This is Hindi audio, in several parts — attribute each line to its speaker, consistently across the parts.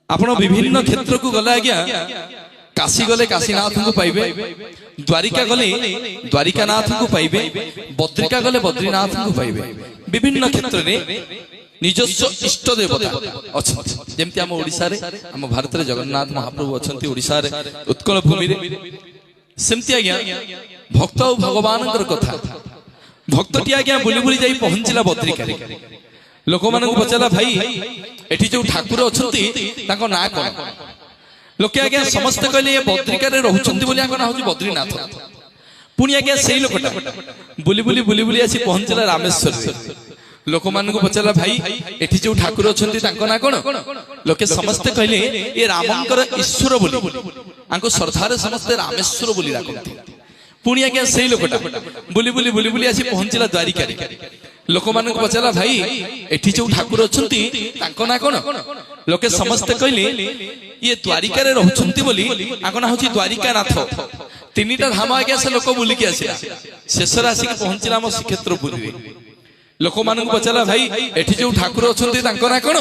Speaker 1: आपण विभिन्न क्षेत्र को गले आज्ञा काशी गले काशीनाथ को पाइबे, द्वारिका गले द्वारिकानाथ को पाइबे, बद्रिका गले बद्रीनाथ को पाइबे। विभिन्न क्षेत्र में निजस्व इष्ट देवता अच्छा जमती आम ओडिशा रे आम भारत रे जगन्नाथ महाप्रभु अच्छा ओडिशा रे उत्कल भूमि रे सेमती आज्ञा भक्त और भगवान कथा भक्तटी आज्ञा बुली बुली जाई पहुंचला बद्रिका रे लोक मानक पचारा भाई एठी जो ठाकुर अछंती ताको ना कोन लोके आज्ञा समस्त कहले ये बद्रिका रे रहउछंती बोली आको ना होची बद्रीनाथ पुणी आज्ञा सेही लोकटा बुली बुली आसी पहुंचला रामेश्वर रे लोक मानक पचारा भाई एठी जो ठाकुर अछंती ताको ना कोन लोके समस्त कहले ये रामंकर ईश्वर बोली आको श्रद्धारे समस्त रामेश्वर बोली राखंती पुणी आज्ञा सेही लोकटा बुली आसी पहुंचला द्वारिका रे लोक मानक पचारा भाई एठी जो ठाकुर अछंती ताको ना कोन लोके समस्त कहले ये द्वारिका रे रहउछंती बोली आको ना होची द्वारिकानाथ तीनिटा धाम आज्ञा से लोक बुली के आसी शेषर आसी पहुंचला हम श्रीक्षेत्रपुरी रे लोक मानक पचारा भाई एठी जो ठाकुर अछंती ताको ना कोन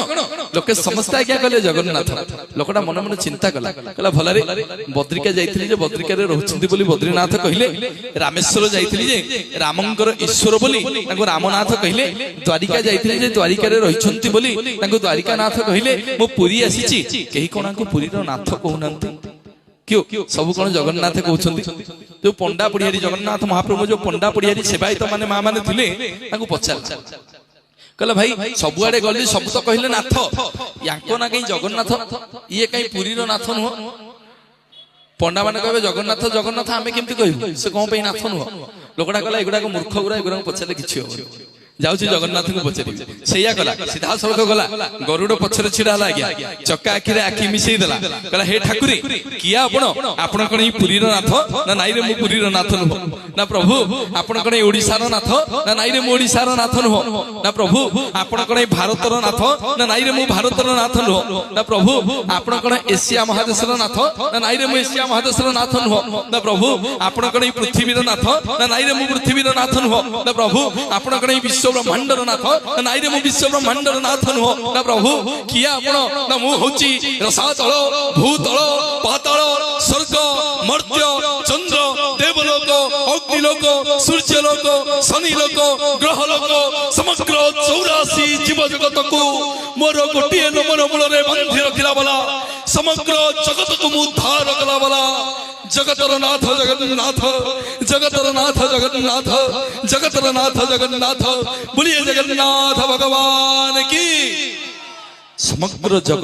Speaker 1: लोके समस्त आज्ञा कहले जगन्नाथ लोकटा मन मन चिंता कला कहला भलारे बद्रिका जाइथिली जे बद्रिका रे रहउछंती बोली बद्रीनाथ कहले रामेश्वर जाइथिली जे रामंकर ईश्वर बोली ताको रामनाथ कहले द्वारिका जाइथिली जे द्वारिका रे रहिछंती बोली ताको द्वारिकानाथ कहले मो पुरी आसीची केही कोना को पुरी रो नाथ कहउनंती क्यों सब कौन जगन्नाथ कहउछंती जो पंडा पड़ियारी जगन्नाथ महाप्रभु जो पंडा पड़ियारी सेवायत माने मां माने थिले ताको पचार कहला भाई सबुआडे गली सब तो कहले नाथ याको ना कहीं जगन्नाथ ये कहीं पुरी रो नाथ नुह पंडा माने कहबे जगन्नाथ जगन्नाथ आमे केमति कहबो से कोन पे नाथ नुह लोकडा कहला एगुडा को मूर्ख गुरा एगुडा पछले किछि हो जाउछि जगन्नाथ को पछरी सेया कला सीधा सड़क गला गरुड़ पछरे छिड़ा ला गया चक्का आखि रे आखि मिसई देला कहला हे ठाकुरी किया आपण कोन ई पुरी रो नाथ ना नाई रे मु पुरी रो नाथ नुह ना प्रभु आपण कोन ई ओडिसा रो नाथ ना नाई रे मु ओडिसा रो नाथ नुह ना प्रभु आपण कोन ई भारत रो नाथ ना नाई रे मु भारत रो नाथ नुह ना प्रभु आपण कोन एशिया महादेश रो नाथ ना नाई रे मु एशिया महादेश रो नाथ नुह ना प्रभु आपण कोन ई पृथ्वी रो नाथ ना नाई रे मु पृथ्वी रो नाथ नुह ना प्रभु आपण कोन ई विश्व ब्रह्मांडर नाथ नाई रे मु विश्व ब्रह्मांडर नाथ नुह ना प्रभु किया आपण ना मु होची रसातल भूतल पाताल स्वर्ग मर्त्य चंद्र देवलोक अग्निलोक सूर्यलोक शनिलोक ग्रहलोक समग्र 84 जीव जगत को मोर गोटिए नमन मूल रे बांधि रखिला वाला समग्र जगत को मु उद्धार कला वाला जगतर नाथ जगन्नाथ जगतर नाथ जगन्नाथ जगतर नाथ जगन्नाथ बोलिए जगन्नाथ भगवान की समग्र जगत